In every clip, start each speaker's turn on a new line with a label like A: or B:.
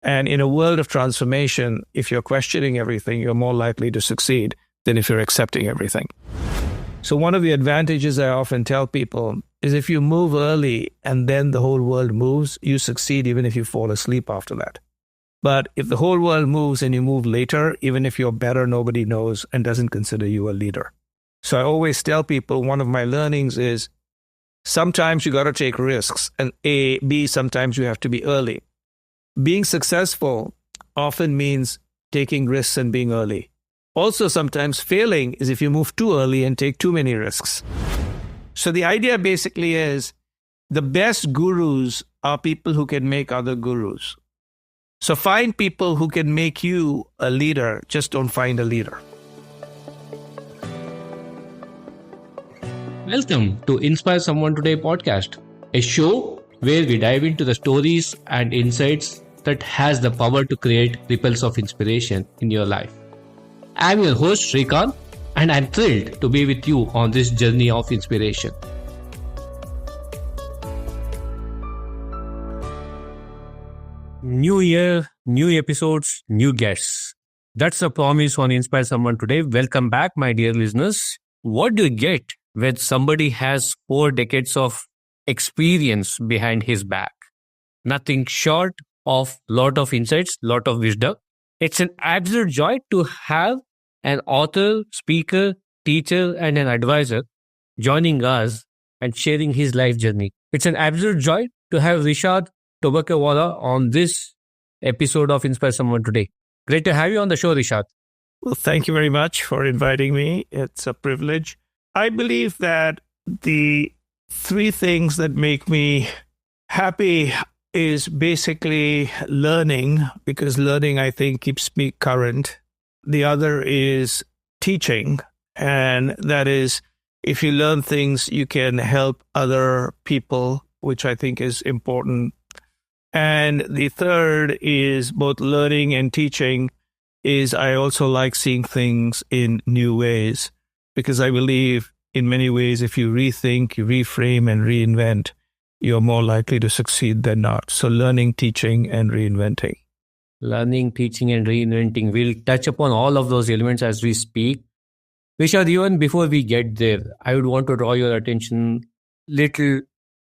A: And in a world of transformation, if you're questioning everything, you're more likely to succeed than if you're accepting everything. So one of the advantages I often tell people is if you move early and then the whole world moves, you succeed even if you fall asleep after that. But if the whole world moves and you move later, even if you're better, nobody knows and doesn't consider you a leader. So I always tell people one of my learnings is sometimes you got to take risks, and B, sometimes you have to be early. Being successful often means taking risks and being early. Also, sometimes failing is if you move too early and take too many risks. So the idea basically is the best gurus are people who can make other gurus. So find people who can make you a leader, just don't find a leader.
B: Welcome to Inspire Someone Today podcast, a show where we dive into the stories and insights that has the power to create ripples of inspiration in your life. I'm your host Shrikant, and I'm thrilled to be with you on this journey of inspiration. New year, new episodes, new guests. That's the promise on Inspire Someone Today. Welcome back, my dear listeners. What do you get when somebody has 4 decades of experience behind his back? Nothing short of lot of insights, lot of wisdom. It's an absolute joy to have an author, speaker, teacher, and an advisor joining us and sharing his life journey. It's an absolute joy to have Rishad Tobaccowala on this episode of Inspire Someone Today. Great to have you on the show, Rishad.
A: Well, thank you very much for inviting me. It's a privilege. I believe that the 3 things that make me happy is basically learning, because learning, I think, keeps me current. The other is teaching, and that is if you learn things, you can help other people, which I think is important. And the third is both learning and teaching is I also like seeing things in new ways, because I believe in many ways, if you rethink, you reframe and reinvent, you're more likely to succeed than not. So learning, teaching, and reinventing.
B: Learning, teaching, and reinventing. We'll touch upon all of those elements as we speak. Rishad, even before we get there, I would want to draw your attention little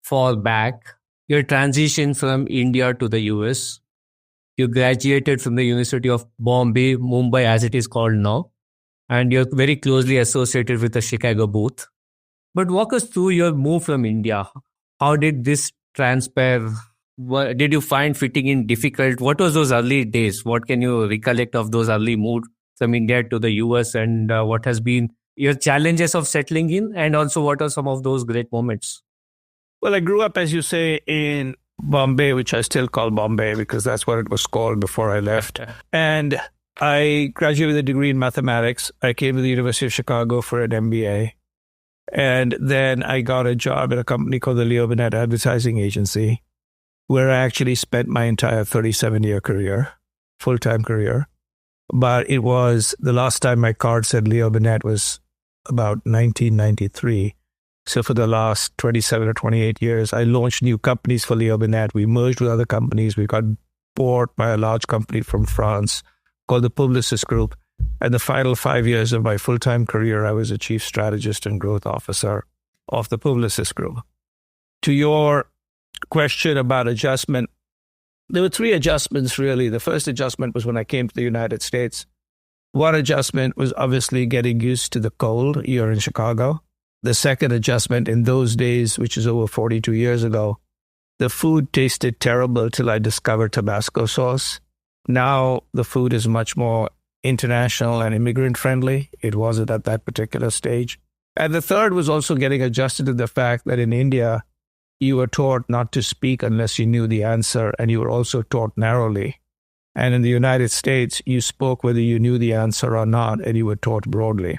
B: far back. Your transition from India to the US. You graduated from the University of Bombay, Mumbai as it is called now. And you're very closely associated with the Chicago booth. But walk us through your move from India. How did this transpire? Did you find fitting in difficult? What was those early days? What can you recollect of those early moves from India to the US, and what has been your challenges of settling in, and also what are some of those great moments?
A: Well, I grew up, as you say, in Bombay, which I still call Bombay because that's what it was called before I left. And I graduated with a degree in mathematics. I came to the University of Chicago for an MBA. And then I got a job at a company called the Leo Burnett Advertising Agency, where I actually spent my entire 37-year career, full-time career. But it was the last time my card said Leo Burnett was about 1993. So for the last 27 or 28 years, I launched new companies for Leo Burnett. We merged with other companies. We got bought by a large company from France called the Publicis Group. And the final 5 years of my full-time career, I was a chief strategist and growth officer of the Publicis Group. To your question about adjustment, there were 3 adjustments, really. The first adjustment was when I came to the United States. One adjustment was obviously getting used to the cold here in Chicago. The second adjustment in those days, which is over 42 years ago, the food tasted terrible till I discovered Tabasco sauce. Now the food is much more international and immigrant friendly. It wasn't at that particular stage. And the third was also getting adjusted to the fact that in India, you were taught not to speak unless you knew the answer, and you were also taught narrowly. And in the United States, you spoke whether you knew the answer or not, and you were taught broadly.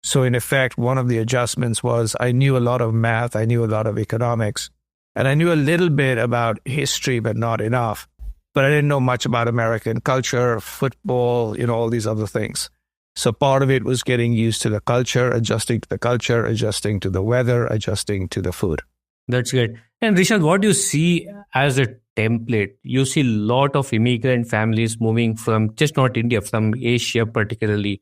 A: So in effect, one of the adjustments was I knew a lot of math, I knew a lot of economics, and I knew a little bit about history, but not enough. But I didn't know much about American culture, football, all these other things. So part of it was getting used to the culture, adjusting to the weather, adjusting to the food.
B: That's great. And Rishad, what you see as a template, you see a lot of immigrant families moving from just not India, from Asia particularly,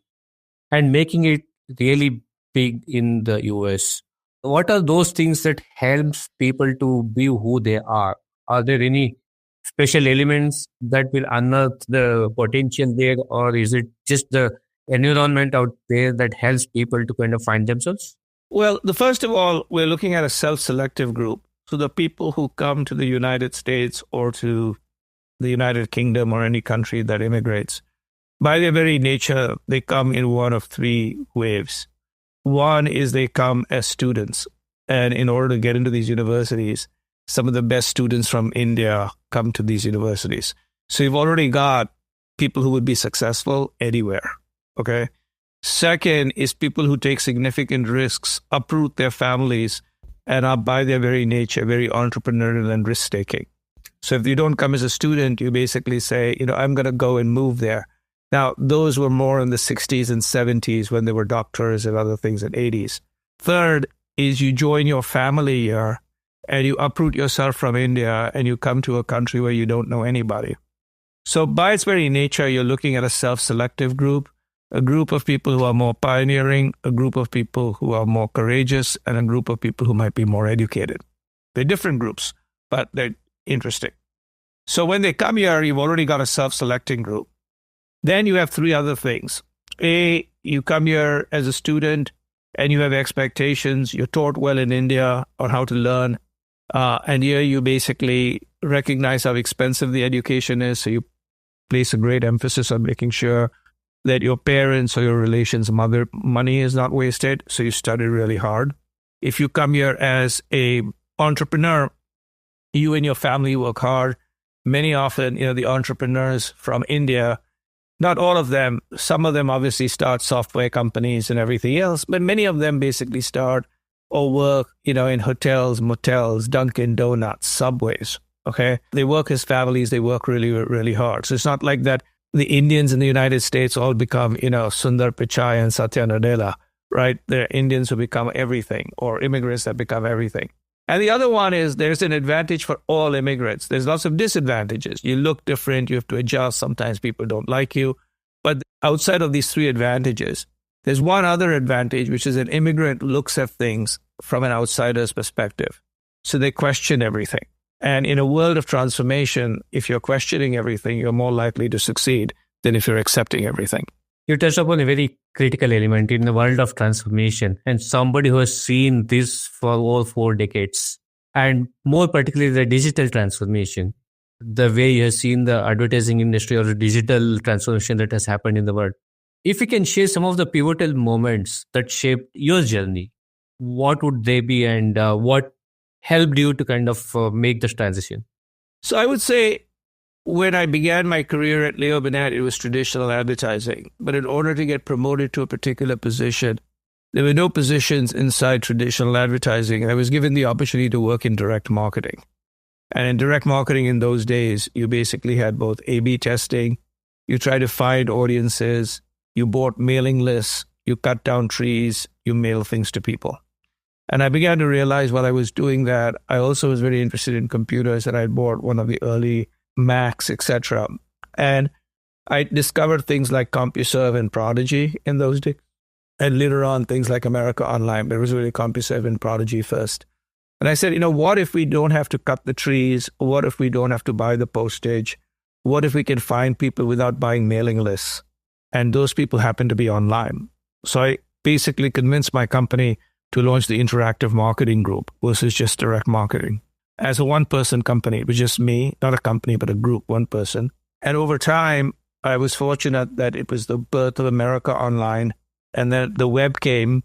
B: and making it really big in the US. What are those things that helps people to be who they are? Are there any special elements that will unearth the potential there, or is it just the environment out there that helps people to kind of find themselves?
A: Well, the first of all, we're looking at a self-selective group. So the people who come to the United States or to the United Kingdom or any country that immigrates, by their very nature, they come in one of three waves. One is they come as students. And in order to get into these universities, some of the best students from India come to these universities. So you've already got people who would be successful anywhere. Okay. Second is people who take significant risks, uproot their families, and are by their very nature very entrepreneurial and risk-taking. So if you don't come as a student, you basically say, I'm going to go and move there. Now, those were more in the 60s and 70s when there were doctors and other things in 80s. Third is you join your family here and you uproot yourself from India and you come to a country where you don't know anybody. So by its very nature, you're looking at a self-selective group, a group of people who are more pioneering, a group of people who are more courageous, and a group of people who might be more educated. They're different groups, but they're interesting. So when they come here, you've already got a self-selecting group. Then you have three other things. A, you come here as a student and you have expectations. You're taught well in India on how to learn. And here you basically recognize how expensive the education is. So you place a great emphasis on making sure that your parents or your relations' money is not wasted. So you study really hard. If you come here as a entrepreneur, you and your family work hard. Many often, the entrepreneurs from India, not all of them, some of them obviously start software companies and everything else, but many of them basically start or work, in hotels, motels, Dunkin' Donuts, Subways, okay? They work as families, they work really, really hard. So it's not like that the Indians in the United States all become, Sundar Pichai and Satya Nadella, right? They're Indians who become everything, or immigrants that become everything. And the other one is there's an advantage for all immigrants. There's lots of disadvantages. You look different, you have to adjust. Sometimes people don't like you. But outside of these three advantages, there's one other advantage, which is an immigrant looks at things from an outsider's perspective. So they question everything. And in a world of transformation, if you're questioning everything, you're more likely to succeed than if you're accepting everything.
B: You touched upon a very critical element in the world of transformation, and somebody who has seen this for over 4 decades, and more particularly the digital transformation, the way you have seen the advertising industry or the digital transformation that has happened in the world. If you can share some of the pivotal moments that shaped your journey, what would they be, and what helped you to kind of make this transition?
A: So I would say when I began my career at Leo Burnett, it was traditional advertising. But in order to get promoted to a particular position, there were no positions inside traditional advertising. I was given the opportunity to work in direct marketing. And in direct marketing in those days, you basically had both A/B testing, you try to find audiences, you bought mailing lists, you cut down trees, you mail things to people. And I began to realize while I was doing that, I also was very interested in computers, and I bought one of the early Macs, etc. And I discovered things like CompuServe and Prodigy in those days. And later on, things like America Online. But it was really CompuServe and Prodigy first. And I said, what if we don't have to cut the trees? What if we don't have to buy the postage? What if we can find people without buying mailing lists? And those people happen to be online. So I basically convinced my company to launch the interactive marketing group versus just direct marketing. As a one-person company, it was just me, not a company, but a group, one person. And over time, I was fortunate that it was the birth of America Online, and then the web came.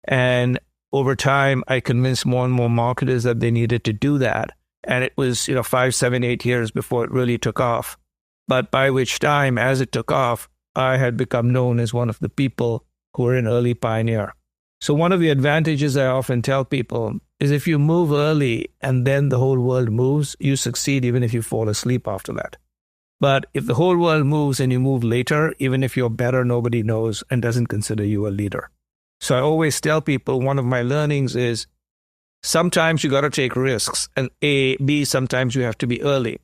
A: And over time, I convinced more and more marketers that they needed to do that. And it was, 5, 7, 8 years before it really took off. But by which time, as it took off, I had become known as one of the people who were an early pioneer. So one of the advantages I often tell people is if you move early and then the whole world moves, you succeed even if you fall asleep after that. But if the whole world moves and you move later, even if you're better, nobody knows and doesn't consider you a leader. So I always tell people one of my learnings is sometimes you got to take risks. And B, sometimes you have to be early.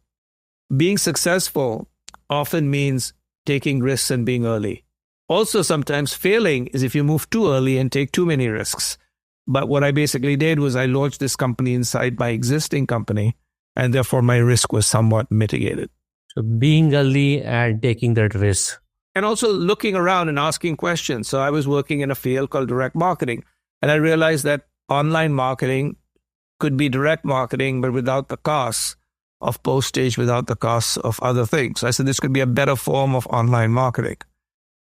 A: Being successful often means taking risks and being early. Also, sometimes failing is if you move too early and take too many risks. But what I basically did was I launched this company inside my existing company, and therefore my risk was somewhat mitigated.
B: So being early and taking that risk.
A: And also looking around and asking questions. So I was working in a field called direct marketing, and I realized that online marketing could be direct marketing, but without the costs of postage, without the costs of other things. So I said this could be a better form of online marketing.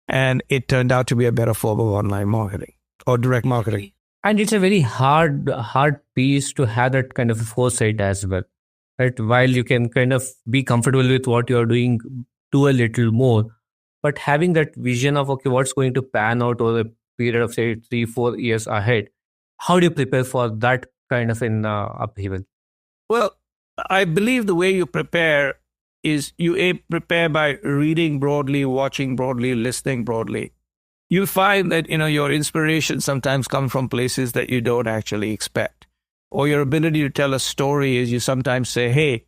A: And it turned out to be a better form of online marketing or direct marketing.
B: And it's a very hard piece to have that kind of foresight as well, right? While you can kind of be comfortable with what you're doing, do a little more, but having that vision of, okay, what's going to pan out over a period of, say, 3-4 years ahead, how do you prepare for that kind of an upheaval?
A: Well, I believe the way you prepare is you prepare by reading broadly, watching broadly, listening broadly. You'll find that, your inspiration sometimes comes from places that you don't actually expect. Or your ability to tell a story is you sometimes say, hey,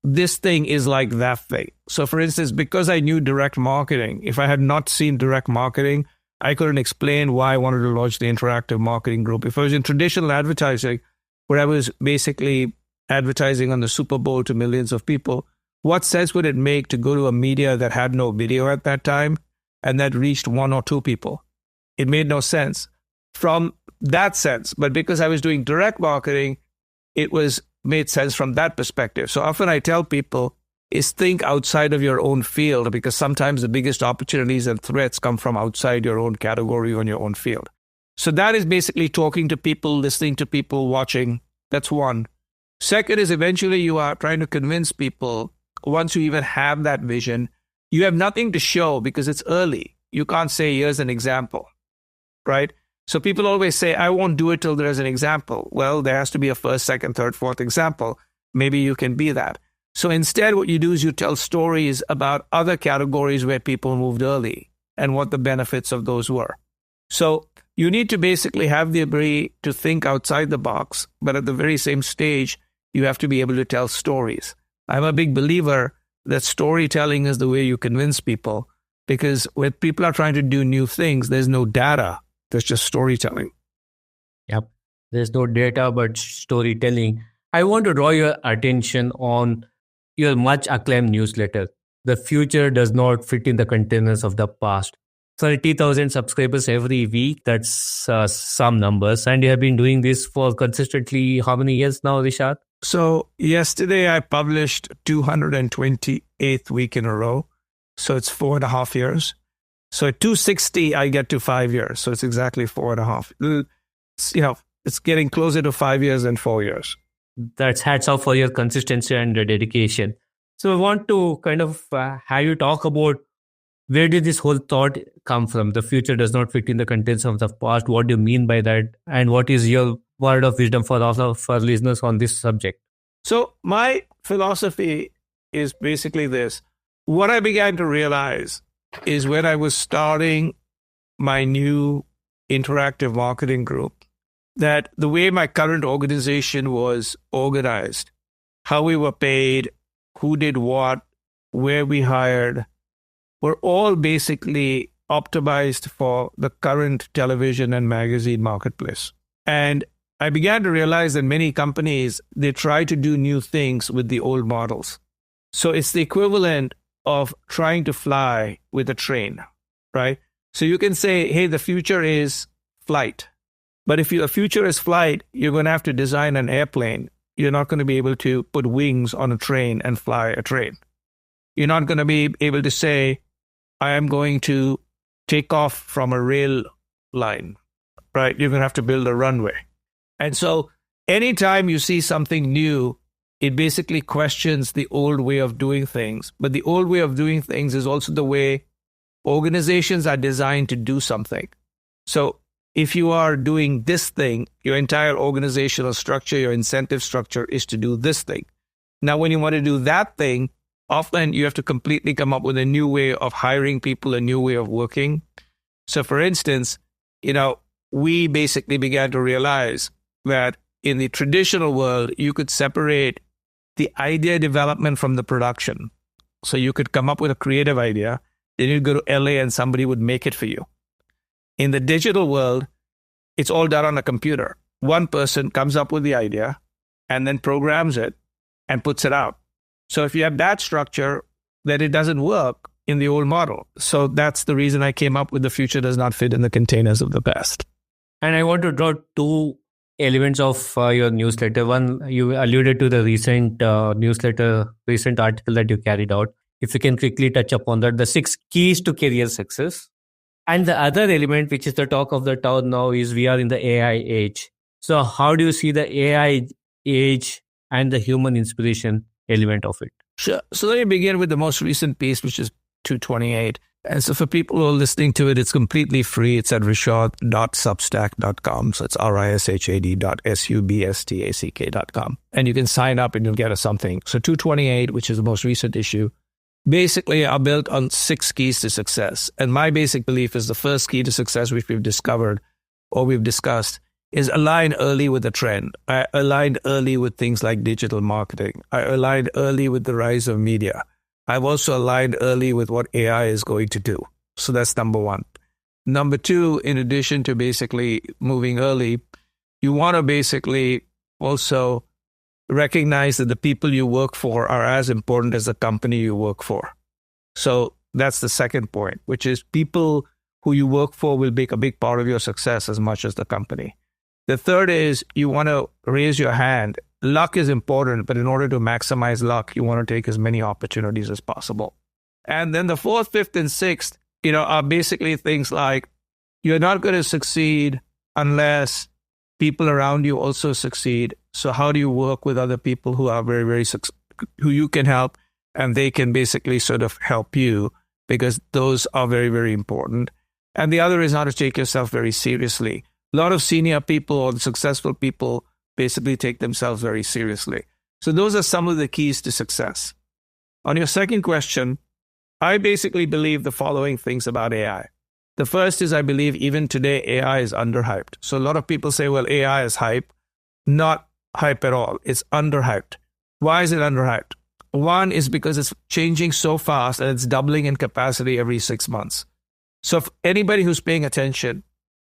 A: this thing is like that thing. So for instance, because I knew direct marketing, if I had not seen direct marketing, I couldn't explain why I wanted to launch the interactive marketing group. If I was in traditional advertising, where I was basically advertising on the Super Bowl to millions of people, what sense would it make to go to a media that had no video at that time and that reached 1 or 2 people? It made no sense from that sense. But because I was doing direct marketing, it made sense from that perspective. So often I tell people is think outside of your own field, because sometimes the biggest opportunities and threats come from outside your own category or in your own field. So that is basically talking to people, listening to people, watching. That's one. Second is eventually you are trying to convince people, once you even have that vision, you have nothing to show because it's early. You can't say, here's an example, right? So people always say, I won't do it till there's an example. Well, there has to be a first, second, third, fourth example. Maybe you can be that. So instead, what you do is you tell stories about other categories where people moved early and what the benefits of those were. So you need to basically have the ability to think outside the box, but at the very same stage, you have to be able to tell stories. I'm a big believer that storytelling is the way you convince people, because when people are trying to do new things, there's no data. There's just storytelling.
B: Yep. There's no data, but storytelling. I want to draw your attention on your much acclaimed newsletter. The future does not fit in the containers of the past. 30,000 subscribers every week. That's some numbers. And you have been doing this for consistently how many years now, Rishad?
A: So yesterday I published 228th week in a row. So it's 4.5 years. So at 260, I get to 5 years. So it's exactly 4.5. It's getting closer to 5 years than 4 years.
B: That's hats off for your consistency and dedication. So I want to kind of have you talk about where did this whole thought come from? The future does not fit in the contents of the past. What do you mean by that? And what is your word of wisdom for all of our listeners on this subject?
A: So my philosophy is basically this. What I began to realize is when I was starting my new interactive marketing group, that the way my current organization was organized, how we were paid, who did what, where we hired, were all basically optimized for the current television and magazine marketplace. And I began to realize that many companies, they try to do new things with the old models. So it's the equivalent of trying to fly with a train, right? So you can say, hey, the future is flight. But if your future is flight, you're going to have to design an airplane. You're not going to be able to put wings on a train and fly a train. You're not going to be able to say, I am going to take off from a rail line, right? You're going to have to build a runway. And so anytime you see something new, it basically questions the old way of doing things. But the old way of doing things is also the way organizations are designed to do something. So if you are doing this thing, your entire organizational structure, your incentive structure is to do this thing. Now, when you want to do that thing, often you have to completely come up with a new way of hiring people, a new way of working. So for instance, we basically began to realize that in the traditional world, you could separate the idea development from the production. So you could come up with a creative idea, then you'd go to LA and somebody would make it for you. In the digital world, it's all done on a computer. One person comes up with the idea and then programs it and puts it out. So if you have that structure, then it doesn't work in the old model. So that's the reason I came up with the future does not fit in the containers of the past.
B: And I want to draw two elements of your newsletter. One, you alluded to the recent recent article that you carried out. If you can quickly touch upon that, the 6 keys to career success. And the other element, which is the talk of the town now, is we are in the AI age. So how do you see the AI age and the human inspiration element of it?
A: Sure. So let me begin with the most recent piece, which is 228. And so for people who are listening to it, it's completely free. It's at rishad.substack.com. So it's rishad.substack.com. And you can sign up and you'll get us something. So 228, which is the most recent issue, basically are built on 6 keys to success. And my basic belief is the first key to success, which we've discovered or we've discussed, is align early with the trend. I aligned early with things like digital marketing. I aligned early with the rise of media. I've also aligned early with what AI is going to do. So that's number 1. Number 2, in addition to basically moving early, you want to basically also recognize that the people you work for are as important as the company you work for. So that's the second point, which is people who you work for will make a big part of your success as much as the company. The third is you want to raise your hand. Luck is important, but in order to maximize luck, you want to take as many opportunities as possible. And then the 4th, 5th, and 6th, are basically things like you're not going to succeed unless people around you also succeed. So how do you work with other people who are very, very who you can help, and they can basically sort of help you, because those are very, very important. And the other is how to take yourself very seriously. A lot of senior people or successful people basically take themselves very seriously. So those are some of the keys to success. On your second question, I basically believe the following things about AI. The first is I believe even today AI is underhyped. So a lot of people say, well, AI is hype. Not hype at all. It's underhyped. Why is it underhyped? One is because it's changing so fast and it's doubling in capacity every 6 months. So if anybody who's paying attention,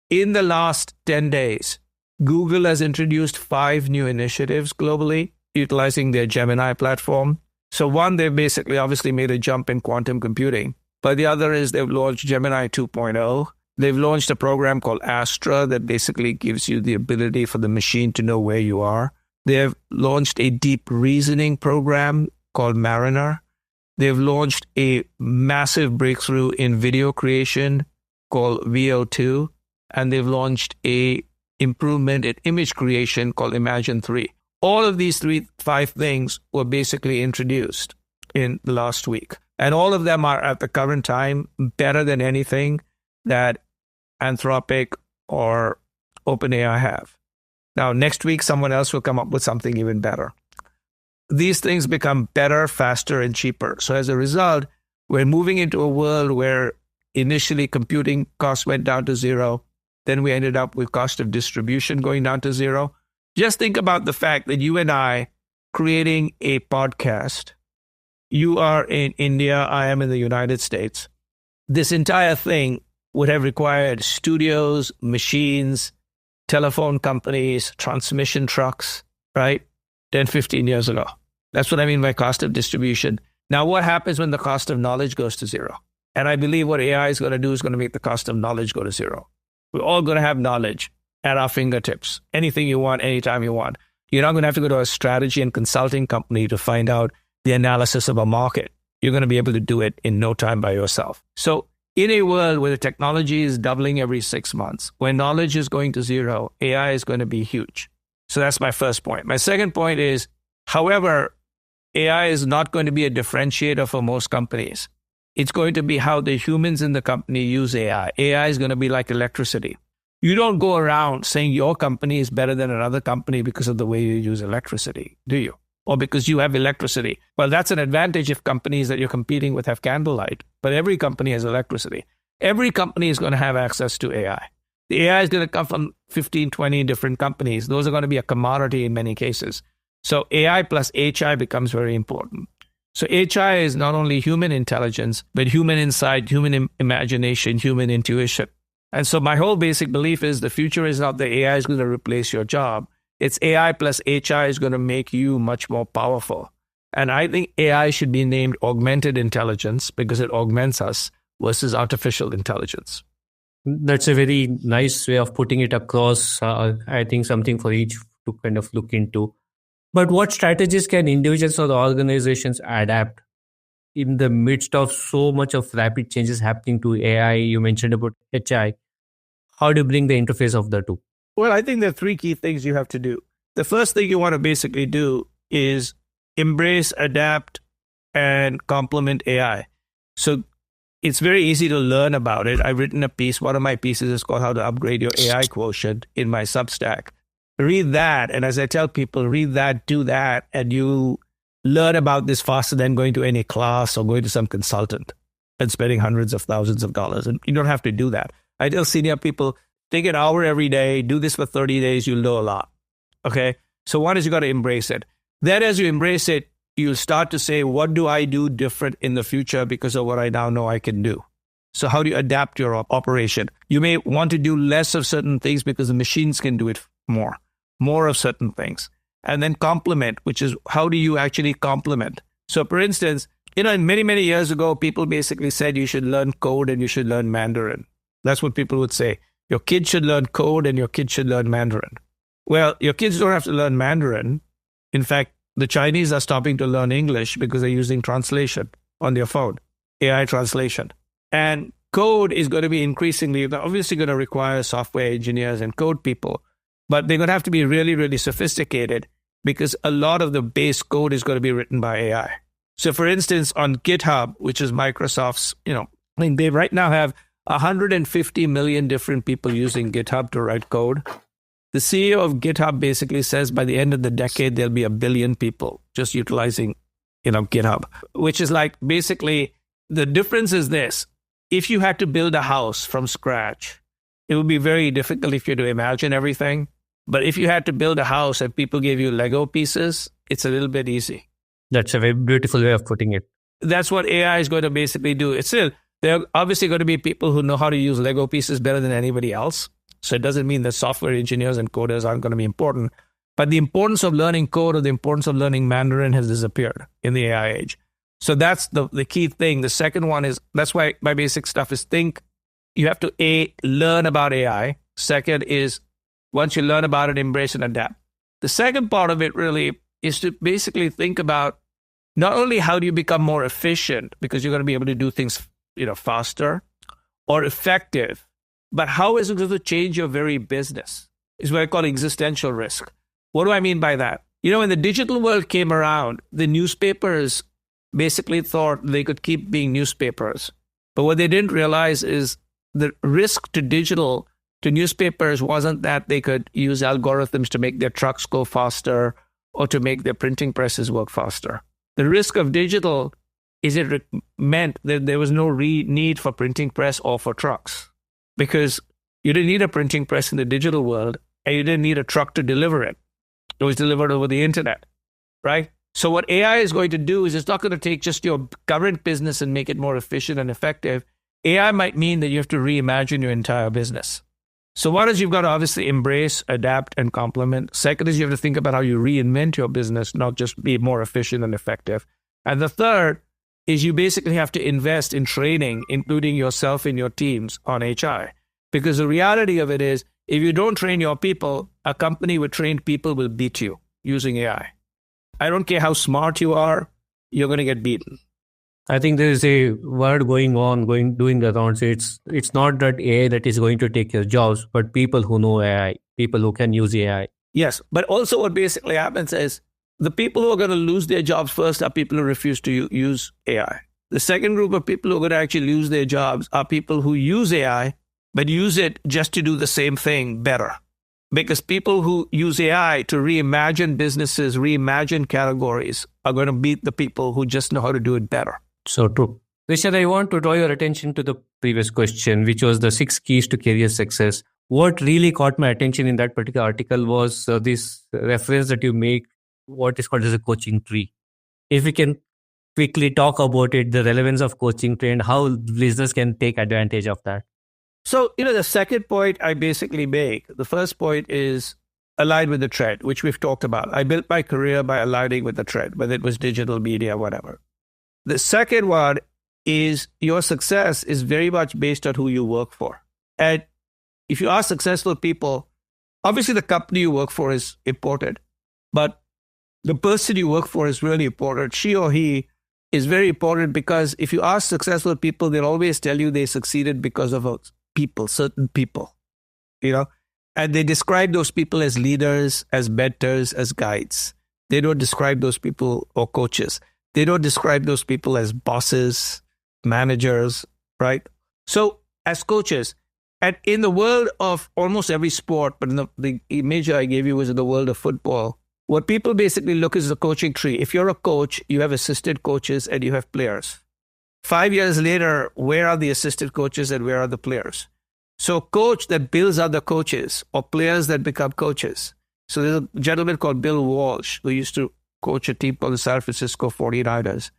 A: in the last 10 days, Google has introduced 5 new initiatives globally utilizing their Gemini platform. So one, they've basically obviously made a jump in quantum computing, but the other is they've launched Gemini 2.0. They've launched a program called Astra that basically gives you the ability for the machine to know where you are. They have launched a deep reasoning program called Mariner. They've launched a massive breakthrough in video creation called VO2, and they've launched a improvement in image creation called Imagine 3. All of these 5 things were basically introduced in the last week. And all of them are at the current time better than anything that Anthropic or OpenAI have. Now, next week, someone else will come up with something even better. These things become better, faster, and cheaper. So as a result, we're moving into a world where initially computing costs went down to 0. Then we ended up with cost of distribution going down to 0. Just think about the fact that you and I creating a podcast, you are in India, I am in the United States. This entire thing would have required studios, machines, telephone companies, transmission trucks, right? 10, 15 years ago. That's what I mean by cost of distribution. Now, what happens when the cost of knowledge goes to 0? And I believe what AI is going to do is going to make the cost of knowledge go to 0. We're all going to have knowledge at our fingertips. Anything you want, anytime you want. You're not going to have to go to a strategy and consulting company to find out the analysis of a market. You're going to be able to do it in no time by yourself. So in a world where the technology is doubling every 6 months, when knowledge is going to 0, AI is going to be huge. So that's my first point. My second point is, however, AI is not going to be a differentiator for most companies. It's going to be how the humans in the company use AI. AI is going to be like electricity. You don't go around saying your company is better than another company because of the way you use electricity, do you? Or because you have electricity. Well, that's an advantage if companies that you're competing with have candlelight, but every company has electricity. Every company is going to have access to AI. The AI is going to come from 15, 20 different companies. Those are going to be a commodity in many cases. So AI plus HI becomes very important. So HI is not only human intelligence, but human insight, human imagination, human intuition. And so my whole basic belief is the future is not that AI is going to replace your job. It's AI plus HI is going to make you much more powerful. And I think AI should be named augmented intelligence because it augments us versus artificial intelligence.
B: That's a very nice way of putting it across. I think something for each to kind of look into. But what strategies can individuals or organizations adapt in the midst of so much of rapid changes happening to AI? You mentioned about HI. How do you bring the interface of the two?
A: Well, I think there are three key things you have to do. The first thing you want to basically do is embrace, adapt, and complement AI. So it's very easy to learn about it. I've written a piece. One of my pieces is called How to Upgrade Your AI Quotient in my Substack. Read that. And as I tell people, read that, do that, and you learn about this faster than going to any class or going to some consultant and spending hundreds of thousands of dollars. And you don't have to do that. I tell senior people, take an hour every day, do this for 30 days, you'll know a lot. Okay? So one is you got to embrace it. Then as you embrace it, you'll start to say, what do I do different in the future because of what I now know I can do? So how do you adapt your operation? You may want to do less of certain things because the machines can do it more of certain things. And then complement, which is how do you actually complement? So for instance, many, many years ago, people basically said you should learn code and you should learn Mandarin. That's what people would say. Your kid should learn code and your kid should learn Mandarin. Well, your kids don't have to learn Mandarin. In fact, the Chinese are stopping to learn English because they're using translation on their phone, AI translation. And code is going to be increasingly, they're obviously going to require software engineers and code people, but they're going to have to be really, really sophisticated because a lot of the base code is going to be written by AI. So for instance, on GitHub, which is Microsoft's, they right now have 150 million different people using GitHub to write code. The CEO of GitHub basically says by the end of the decade, there'll be 1 billion people just utilizing, GitHub, which is like basically the difference is this. If you had to build a house from scratch, it would be very difficult if you had to imagine everything. But if you had to build a house and people gave you Lego pieces, it's a little bit easy.
B: That's a very beautiful way of putting it.
A: That's what AI is going to basically do. There are obviously going to be people who know how to use Lego pieces better than anybody else. So it doesn't mean that software engineers and coders aren't going to be important. But the importance of learning code or the importance of learning Mandarin has disappeared in the AI age. So that's the key thing. The second one is, that's why my basic stuff is you have to learn about AI. Second is, once you learn about it, embrace and adapt. The second part of it really is to basically think about not only how do you become more efficient because you're going to be able to do things faster or effective, but how is it going to change your very business? Is what I call existential risk. What do I mean by that? When the digital world came around, the newspapers basically thought they could keep being newspapers. But what they didn't realize is the risk to newspapers wasn't that they could use algorithms to make their trucks go faster or to make their printing presses work faster. The risk of digital is it meant that there was no need for printing press or for trucks because you didn't need a printing press in the digital world and you didn't need a truck to deliver it. It was delivered over the internet, right? So what AI is going to do is it's not going to take just your current business and make it more efficient and effective. AI might mean that you have to reimagine your entire business. So one is you've got to obviously embrace, adapt, and complement. Second is you have to think about how you reinvent your business, not just be more efficient and effective. And the third is you basically have to invest in training, including yourself and your teams on HI. Because the reality of it is, if you don't train your people, a company with trained people will beat you using AI. I don't care how smart you are, you're going to get beaten.
B: I think there is a word doing the rounds. It's not that AI that is going to take your jobs, but people who know AI, people who can use AI.
A: Yes, but also what basically happens is the people who are going to lose their jobs first are people who refuse to use AI. The second group of people who are going to actually lose their jobs are people who use AI, but use it just to do the same thing better. Because people who use AI to reimagine businesses, reimagine categories are going to beat the people who just know how to do it better.
B: So true. Rishad, I want to draw your attention to the previous question, which was the 6 keys to career success. What really caught my attention in that particular article was this reference that you make, what is called as a coaching tree. If we can quickly talk about it, the relevance of coaching tree and how business can take advantage of that.
A: So, the second point I basically make, the first point is align with the trend, which we've talked about. I built my career by aligning with the trend, whether it was digital media, whatever. The second one is your success is very much based on who you work for. And if you are successful people, obviously the company you work for is important, but the person you work for is really important. She or he is very important, because if you ask successful people, they'll always tell you they succeeded because of people, certain people, and they describe those people as leaders, as mentors, as guides. They don't describe those people or coaches. They don't describe those people as bosses, managers, right? So as coaches, and in the world of almost every sport, but the image I gave you was in the world of football, what people basically look is the coaching tree. If you're a coach, you have assistant coaches and you have players. 5 years later, where are the assistant coaches and where are the players? So a coach that builds other coaches, or players that become coaches. So there's a gentleman called Bill Walsh who used to coach a team called the San Francisco 49ers.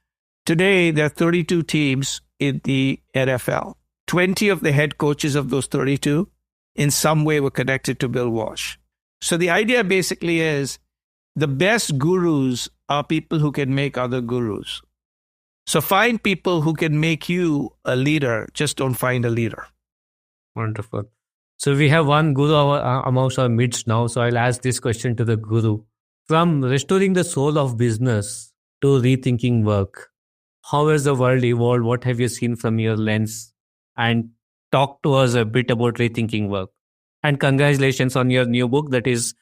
A: Today, there are 32 teams in the NFL. 20 of the head coaches of those 32 in some way were connected to Bill Walsh. So the idea basically is the best gurus are people who can make other gurus. So find people who can make you a leader. Just don't find a leader.
B: Wonderful. So we have one guru amongst our midst now. So I'll ask this question to the guru. From restoring the soul of business to rethinking work, how has the world evolved? What have you seen from your lens? And talk to us a bit about rethinking work. And congratulations on your new book that is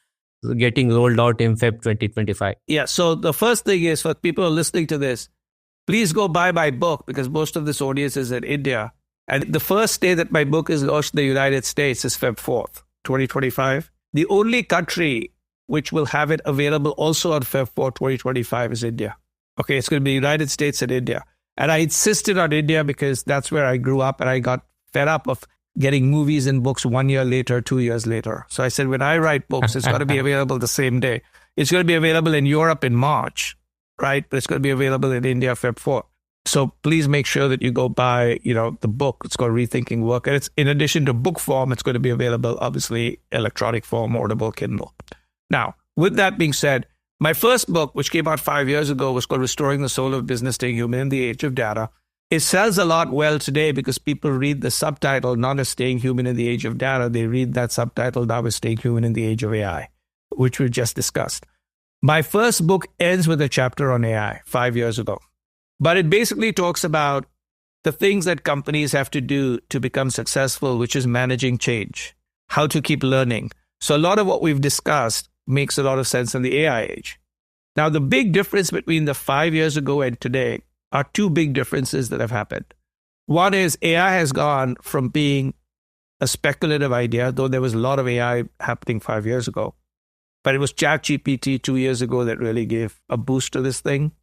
B: getting rolled out in Feb 2025.
A: Yeah. So the first thing is, for people listening to this, please go buy my book, because most of this audience is in India. And the first day that my book is launched in the United States is Feb 4th, 2025. The only country which will have it available also on Feb 4th, 2025 is India. Okay, it's going to be United States and India. And I insisted on India because that's where I grew up, and I got fed up of getting movies and books 1 year later, 2 years later. So I said, when I write books, it's got to be available the same day. It's going to be available in Europe in March, right? But it's going to be available in India Feb 4th. So please make sure that you go buy, the book. It's called Rethinking Work. And it's, in addition to book form, it's going to be available, obviously, electronic form, Audible, Kindle. Now, with that being said, my first book, which came out 5 years ago, was called Restoring the Soul of Business, Staying Human in the Age of Data. It sells a lot well today because people read the subtitle not as Staying Human in the Age of Data. They read that subtitle now as Staying Human in the Age of AI, which we just discussed. My first book ends with a chapter on AI 5 years ago. But it basically talks about the things that companies have to do to become successful, which is managing change, how to keep learning. So a lot of what we've discussed makes a lot of sense in the AI age. Now, the big difference between the 5 years ago and today are two big differences that have happened. One is AI has gone from being a speculative idea, though there was a lot of AI happening 5 years ago. But it was ChatGPT 2 years ago that really gave a boost to this thing.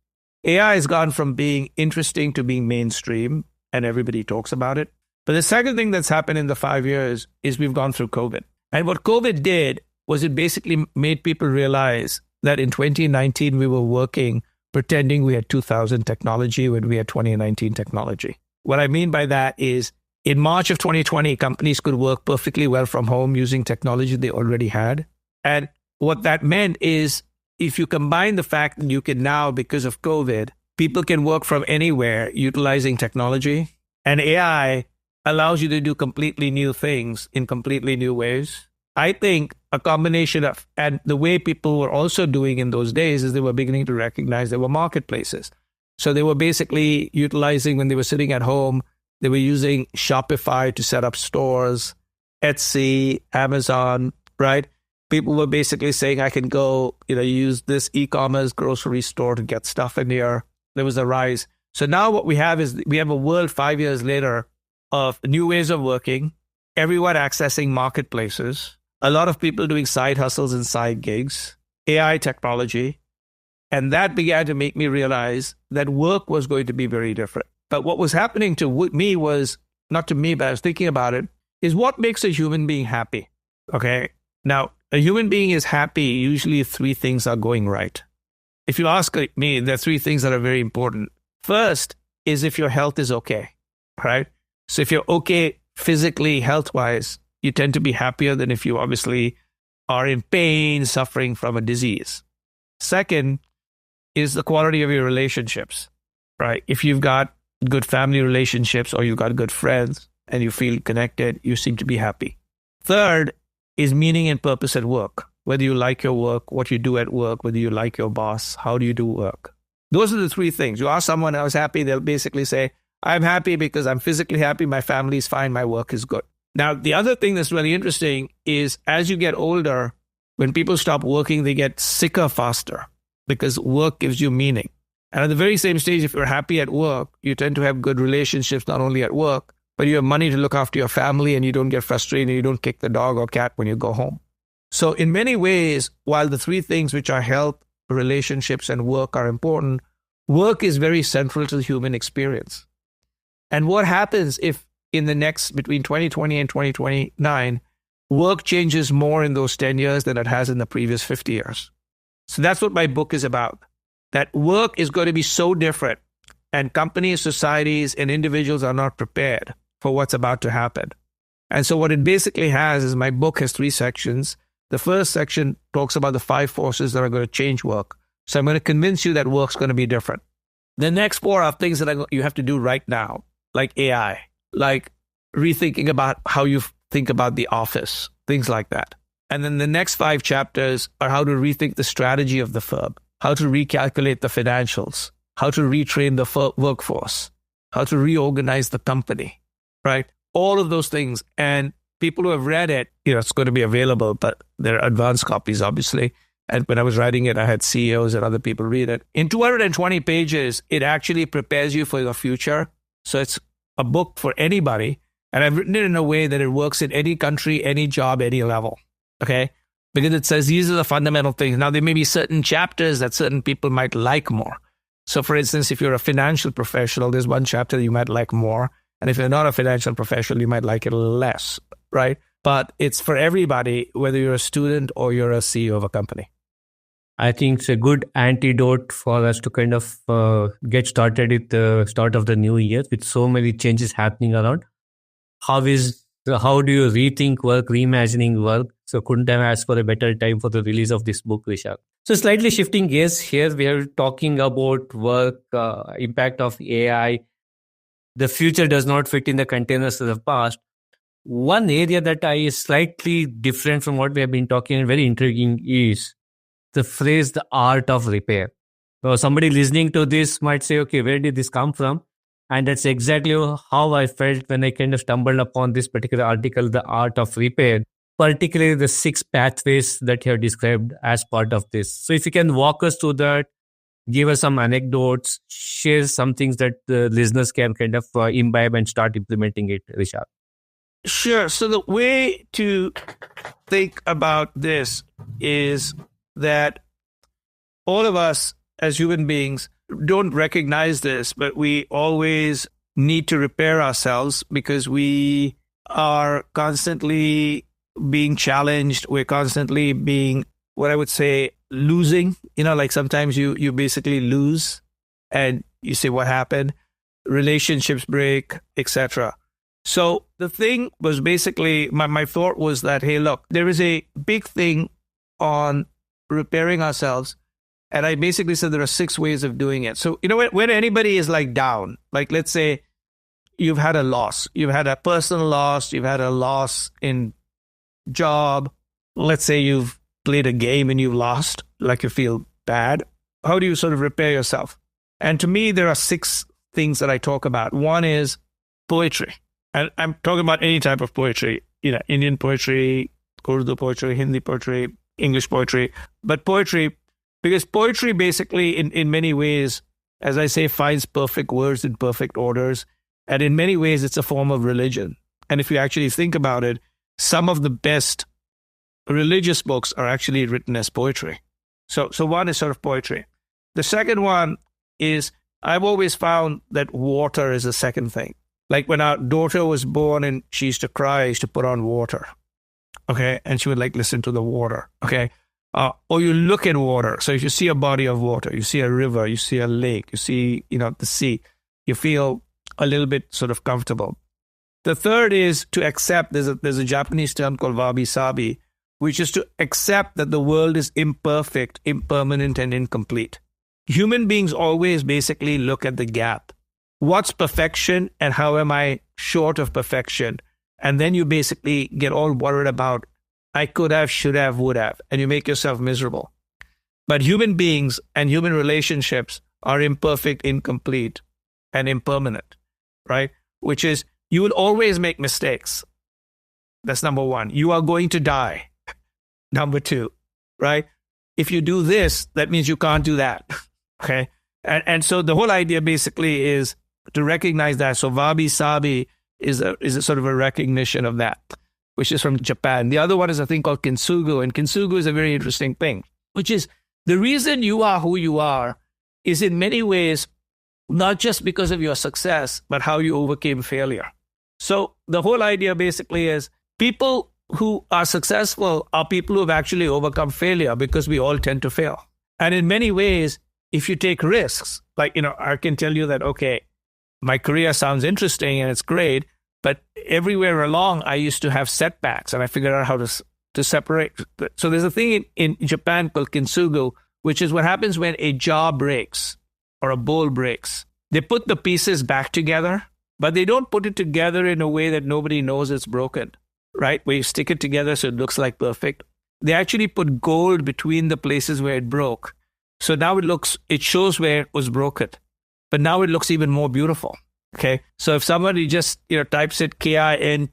A: AI has gone from being interesting to being mainstream, and everybody talks about it. But the second thing that's happened in the 5 years is we've gone through COVID. And what COVID did was it basically made people realize that in 2019, we were working pretending we had 2000 technology when we had 2019 technology. What I mean by that is in March of 2020, companies could work perfectly well from home using technology they already had. And what that meant is if you combine the fact that you can now, because of COVID, people can work from anywhere utilizing technology, and AI allows you to do completely new things in completely new ways. I think a combination of, and the way people were also doing in those days is they were beginning to recognize there were marketplaces. So they were basically utilizing, when they were sitting at home, they were using Shopify to set up stores, Etsy, Amazon, right? People were basically saying, I can go, use this e-commerce grocery store to get stuff in here. There was a rise. So now what we have is we have a world 5 years later of new ways of working, everyone accessing marketplaces, a lot of people doing side hustles and side gigs, AI technology. And that began to make me realize that work was going to be very different. But what was happening to me was, not to me, but I was thinking about it, is what makes a human being happy? Okay. Now, a human being is happy. Usually 3 things are going right. If you ask me, there are 3 things that are very important. First is if your health is okay, right? So if you're okay physically, health-wise, you tend to be happier than if you obviously are in pain, suffering from a disease. Second is the quality of your relationships, right? If you've got good family relationships or you've got good friends and you feel connected, you seem to be happy. Third is meaning and purpose at work. Whether you like your work, what you do at work, whether you like your boss, how do you do work? Those are the 3 things. You ask someone else happy, they'll basically say, I'm happy because I'm physically happy, my family is fine, my work is good. Now, the other thing that's really interesting is as you get older, when people stop working, they get sicker faster because work gives you meaning. And at the very same stage, if you're happy at work, you tend to have good relationships, not only at work, but you have money to look after your family and you don't get frustrated and you don't kick the dog or cat when you go home. So in many ways, while the 3 things which are health, relationships, and work are important, work is very central to the human experience. And what happens if in the next, between 2020 and 2029, work changes more in those 10 years than it has in the previous 50 years? So that's what my book is about. That work is going to be so different, and companies, societies, and individuals are not prepared for what's about to happen. And so what it basically has is my book has 3 sections. The first section talks about the 5 forces that are going to change work. So I'm going to convince you that work's going to be different. The next 4 are things that you have to do right now, like AI, like rethinking about how you think about the office, things like that. And then the next 5 chapters are how to rethink the strategy of the firm, how to recalculate the financials, how to retrain the workforce, how to reorganize the company, right? All of those things. And people who have read it, it's going to be available, but they're advanced copies, obviously. And when I was writing it, I had CEOs and other people read it. In 220 pages, it actually prepares you for the future. So it's a book for anybody. And I've written it in a way that it works in any country, any job, any level. Okay? Because it says these are the fundamental things. Now, there may be certain chapters that certain people might like more. So for instance, if you're a financial professional, there's one chapter that you might like more. And if you're not a financial professional, you might like it a little less, right? But it's for everybody, whether you're a student or you're a CEO of a company.
B: I think it's a good antidote for us to kind of get started at the start of the new year with so many changes happening around. How do you rethink work, reimagining work? So couldn't have asked for a better time for the release of this book, Rishad. So slightly shifting gears here, we are talking about work, impact of AI. The future does not fit in the containers of the past. One area that is slightly different from what we have been talking and very intriguing is the phrase, the art of repair. So somebody listening to this might say, okay, where did this come from? And that's exactly how I felt when I kind of stumbled upon this particular article, the art of repair, particularly the 6 pathways that you have described as part of this. So if you can walk us through that, give us some anecdotes, share some things that the listeners can kind of imbibe and start implementing it, Rishad.
A: Sure. So the way to think about this is that all of us as human beings don't recognize this, but we always need to repair ourselves because we are constantly being challenged. We're constantly being, what I would say, losing. Like sometimes you basically lose and you say, what happened? Relationships break, etc. So the thing was basically, my thought was that, hey, look, there is a big thing on repairing ourselves. And I basically said there are 6 ways of doing it. So, when anybody is like down, like let's say you've had a loss, you've had a personal loss, you've had a loss in job. Let's say you've played a game and you've lost, like you feel bad. How do you sort of repair yourself? And to me, there are 6 things that I talk about. One is poetry. And I'm talking about any type of poetry, Indian poetry, Urdu poetry, Hindi poetry, English poetry, but poetry, because poetry basically in many ways, as I say, finds perfect words in perfect orders. And in many ways, it's a form of religion. And if you actually think about it, some of the best religious books are actually written as poetry. So one is sort of poetry. The second one is, I've always found that water is the second thing. Like when our daughter was born and she used to cry, I used to put on water. Okay. And she would like listen to the water. Okay. Or you look at water. So if you see a body of water, you see a river, you see a lake, you see, the sea, you feel a little bit sort of comfortable. The third is to accept, there's a Japanese term called wabi-sabi, which is to accept that the world is imperfect, impermanent, and incomplete. Human beings always basically look at the gap. What's perfection and how am I short of perfection? And then you basically get all worried about, I could have, should have, would have, and you make yourself miserable. But human beings and human relationships are imperfect, incomplete, and impermanent, right? Which is, you will always make mistakes. That's number one. You are going to die. Number two, right? If you do this, that means you can't do that. Okay. And so the whole idea basically is to recognize that. So wabi-sabi is a sort of a recognition of that, which is from Japan. The other one is a thing called kintsugi. And kintsugi is a very interesting thing, which is the reason you are who you are is in many ways not just because of your success, but how you overcame failure. So the whole idea basically is people who are successful are people who have actually overcome failure, because we all tend to fail. And in many ways, if you take risks, like, I can tell you that, okay, my career sounds interesting and it's great, but everywhere along, I used to have setbacks and I figured out how to separate. So there's a thing in Japan called kintsugi, which is what happens when a jar breaks or a bowl breaks. They put the pieces back together, but they don't put it together in a way that nobody knows it's broken, right? Where you stick it together so it looks like perfect. They actually put gold between the places where it broke. So now it shows where it was broken, but now it looks even more beautiful. Okay. So if somebody just, types it KINTSUGI,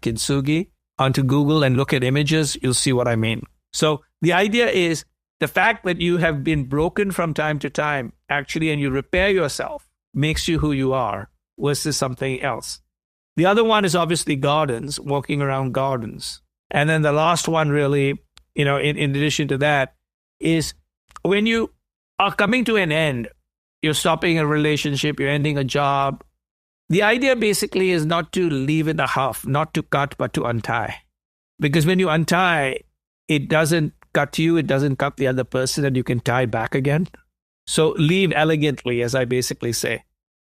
A: kintsugi, onto Google and look at images, you'll see what I mean. So the idea is the fact that you have been broken from time to time, actually, and you repair yourself, makes you who you are versus something else. The other one is obviously gardens, walking around gardens. And then the last one really, in addition to that, is when you are coming to an end, you're stopping a relationship, you're ending a job. The idea basically is not to leave in a huff, not to cut, but to untie. Because when you untie, it doesn't cut you, it doesn't cut the other person, and you can tie back again. So leave elegantly, as I basically say.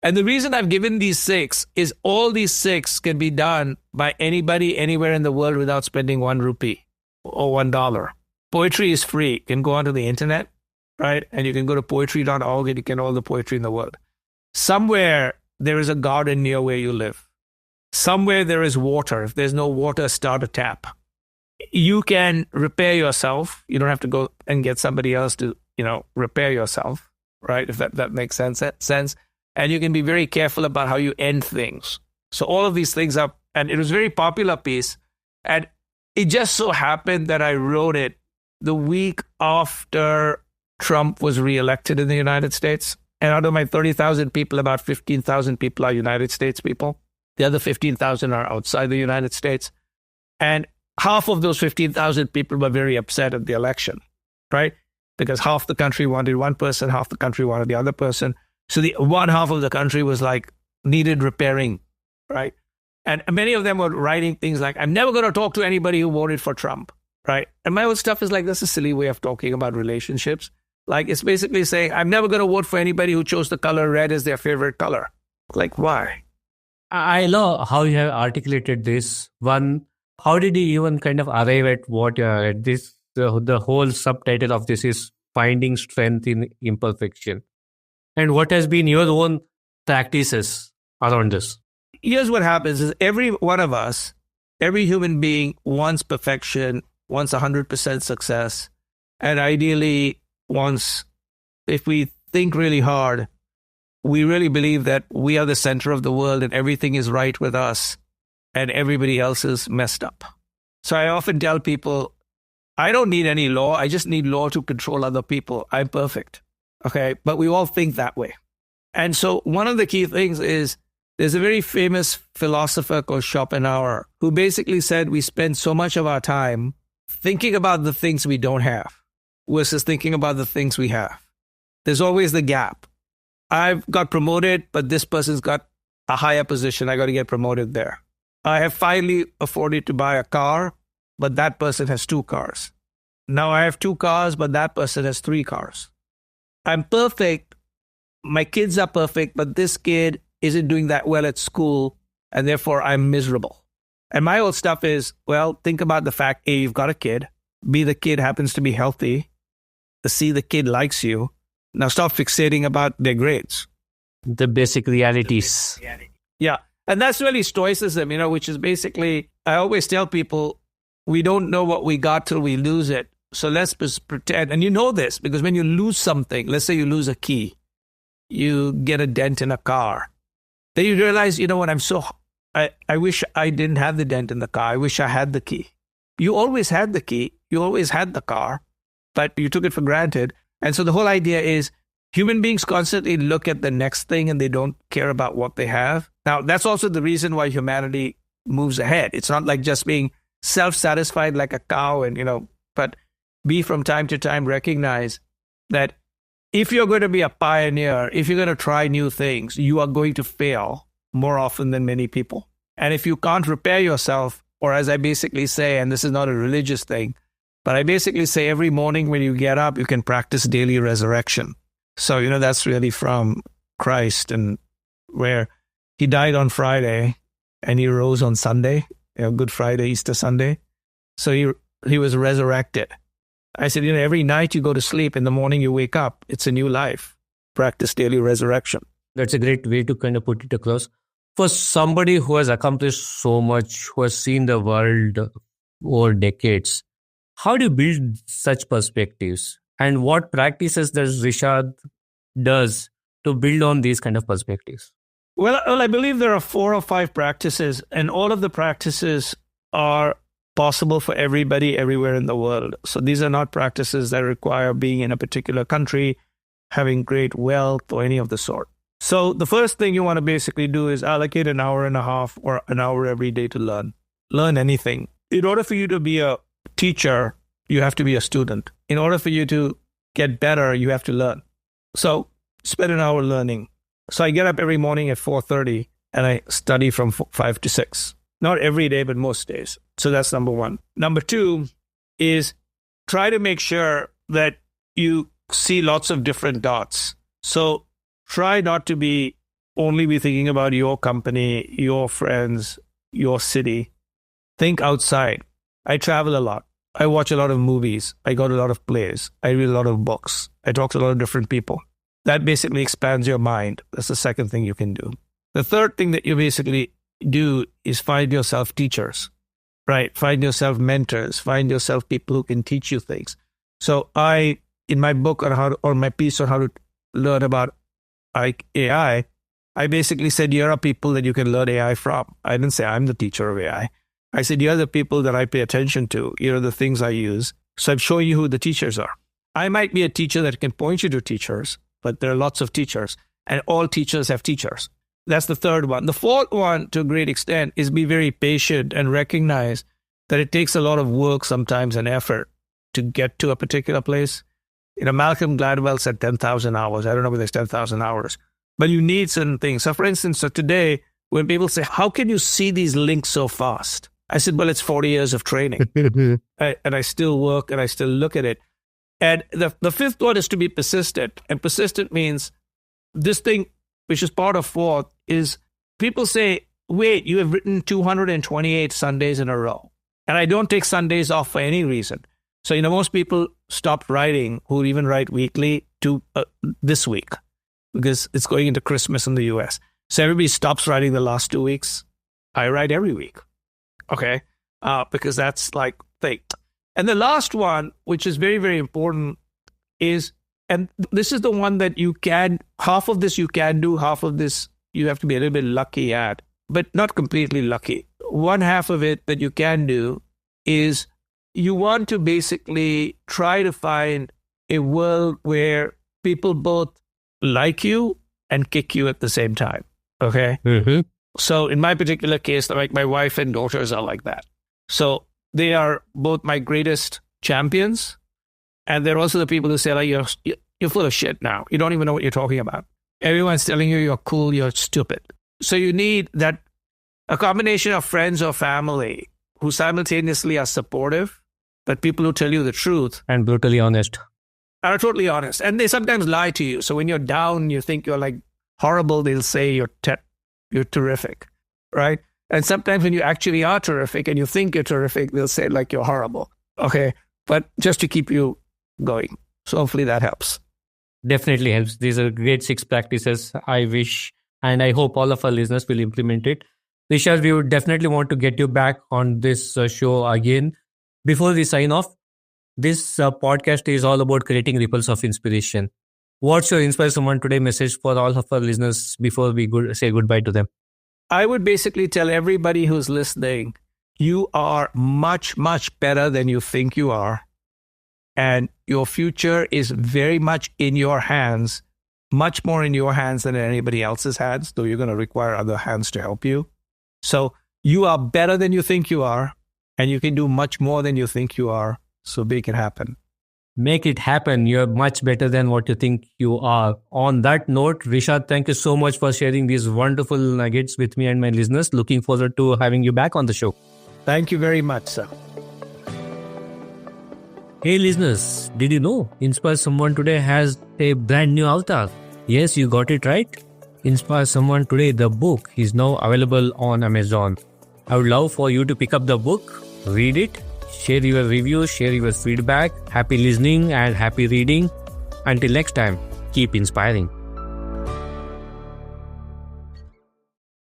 A: And the reason I've given these 6 is all these 6 can be done by anybody, anywhere in the world without spending 1 rupee or $1. Poetry is free. You can go onto the internet, right? And you can go to poetry.org and you can all the poetry in the world. Somewhere there is a garden near where you live. Somewhere there is water. If there's no water, start a tap. You can repair yourself. You don't have to go and get somebody else to, repair yourself, right? If that makes sense. And you can be very careful about how you end things. So all of these things are, and it was a very popular piece. And it just so happened that I wrote it the week after Trump was reelected in the United States. And out of my 30,000 people, about 15,000 people are United States people. The other 15,000 are outside the United States. And half of those 15,000 people were very upset at the election, right? Because half the country wanted one person, half the country wanted the other person. So the one half of the country was like, needed repairing, right? And many of them were writing things like, I'm never going to talk to anybody who voted for Trump, right? And my old stuff is like, that's a silly way of talking about relationships. Like, it's basically saying, I'm never going to vote for anybody who chose the color red as their favorite color. Like, why?
B: I love how you have articulated this. One, how did you even kind of arrive at what you are at? This, the whole subtitle of this is Finding Strength in Imperfection. And what has been your own practices around this?
A: Here's what happens is every one of us, every human being wants perfection, wants 100% success, and ideally wants, if we think really hard, we really believe that we are the center of the world and everything is right with us and everybody else is messed up. So I often tell people, I don't need any law. I just need law to control other people. I'm perfect. Okay. But we all think that way. And so one of the key things is there's a very famous philosopher called Schopenhauer who basically said we spend so much of our time thinking about the things we don't have versus thinking about the things we have. There's always the gap. I've got promoted, but this person's got a higher position. I got to get promoted there. I have finally afforded to buy a car, but that person has 2 cars. Now I have 2 cars, but that person has 3 cars. I'm perfect. My kids are perfect, but this kid isn't doing that well at school, and therefore I'm miserable. And my old stuff is, well, think about the fact, A, you've got a kid. B, the kid happens to be healthy. C, the kid likes you. Now stop fixating about their grades.
B: The basic realities.
A: Yeah. And that's really stoicism, which is basically, I always tell people, we don't know what we got till we lose it. So let's just pretend. And you know this, because when you lose something, let's say you lose a key, you get a dent in a car. Then you realize, what, I wish I didn't have the dent in the car. I wish I had the key. You always had the key. You always had the car, but you took it for granted. And so the whole idea is human beings constantly look at the next thing and they don't care about what they have. Now, that's also the reason why humanity moves ahead. It's not like just being self-satisfied like a cow but be from time to time recognize that if you're going to be a pioneer, if you're going to try new things, you are going to fail more often than many people. And if you can't repair yourself, or as I basically say, and this is not a religious thing, but I basically say every morning when you get up, you can practice daily resurrection. So, that's really from Christ, and where he died on Friday and he rose on Sunday, Good Friday, Easter Sunday. So he was resurrected. I said, every night you go to sleep, in the morning you wake up, it's a new life. Practice daily resurrection.
B: That's a great way to kind of put it across. For somebody who has accomplished so much, who has seen the world over decades, how do you build such perspectives? And what practices does Rishad does to build on these kind of perspectives?
A: Well, I believe there are 4 or 5 practices, and all of the practices are possible for everybody everywhere in the world. So these are not practices that require being in a particular country, having great wealth, or any of the sort. So the first thing you want to basically do is allocate an hour and a half or an hour every day to learn. Learn anything. In order for you to be a teacher, you have to be a student. In order for you to get better, you have to learn. So spend an hour learning. So I get up every morning at 4:30 and I study from 5 to 6. Not every day, but most days. So that's number 1. Number 2 is try to make sure that you see lots of different dots. So try not to only be thinking about your company, your friends, your city. Think outside. I travel a lot. I watch a lot of movies. I go to a lot of plays. I read a lot of books. I talk to a lot of different people. That basically expands your mind. That's the second thing you can do. The third thing that you basically do is find yourself teachers, right? Find yourself mentors. Find yourself people who can teach you things. So in my book or my piece on how to learn about AI, I basically said, here are people that you can learn AI from. I didn't say I'm the teacher of AI. I said, here are the people that I pay attention to. Here are the things I use. So I'm showing you who the teachers are. I might be a teacher that can point you to teachers, but there are lots of teachers, and all teachers have teachers. That's the third one. The fourth one, to a great extent, is be very patient and recognize that it takes a lot of work sometimes and effort to get to a particular place. Malcolm Gladwell said 10,000 hours. I don't know whether it's 10,000 hours, but you need certain things. So for instance, today, when people say, how can you see these links so fast? I said, well, it's 40 years of training. And I still work and I still look at it. And the fifth one is to be persistent. And persistent means this thing, which is part of fourth, is people say, wait, you have written 228 Sundays in a row. And I don't take Sundays off for any reason. So, most people stopped writing, who even write weekly, to this week, because it's going into Christmas in the US. So everybody stops writing the last 2 weeks. I write every week. Okay. Because that's like thing. And the last one, which is very, very important, is, and this is the one that half of this you can do, half of this you have to be a little bit lucky at, but not completely lucky. One half of it that you can do is you want to basically try to find a world where people both like you and kick you at the same time. Okay.
B: Mm-hmm.
A: So in my particular case, like my wife and daughters are like that. So they are both my greatest champions. And they're also the people who say, like, you're full of shit now. You don't even know what you're talking about. Everyone's telling you you're cool, you're stupid. So you need that a combination of friends or family who simultaneously are supportive, but people who tell you the truth
B: And brutally honest.
A: are totally honest. And they sometimes lie to you. So when you're down, you think you're like horrible, they'll say you're terrific, right? And sometimes when you actually are terrific and you think you're terrific, they'll say like you're horrible. Okay. But just to keep you going. So hopefully that helps.
B: Definitely helps. These are great 6 practices. I wish and I hope all of our listeners will implement it. Rishad, we would definitely want to get you back on this show again. Before we sign off, this podcast is all about creating ripples of inspiration. What's your Inspire Someone Today message for all of our listeners before we say goodbye to them?
A: I would basically tell everybody who's listening, you are much, much better than you think you are. And your future is very much in your hands, much more in your hands than in anybody else's hands, though you're going to require other hands to help you. So you are better than you think you are, and you can do much more than you think you are. So make it happen.
B: Make it happen. You're much better than what you think you are. On that note, Rishad, thank you so much for sharing these wonderful nuggets with me and my listeners. Looking forward to having you back on the show.
A: Thank you very much, sir.
B: Hey listeners, did you know Inspire Someone Today has a brand new avatar? Yes, you got it right. Inspire Someone Today, the book, is now available on Amazon. I would love for you to pick up the book, read it, share your reviews, share your feedback. Happy listening and happy reading. Until next time, keep inspiring.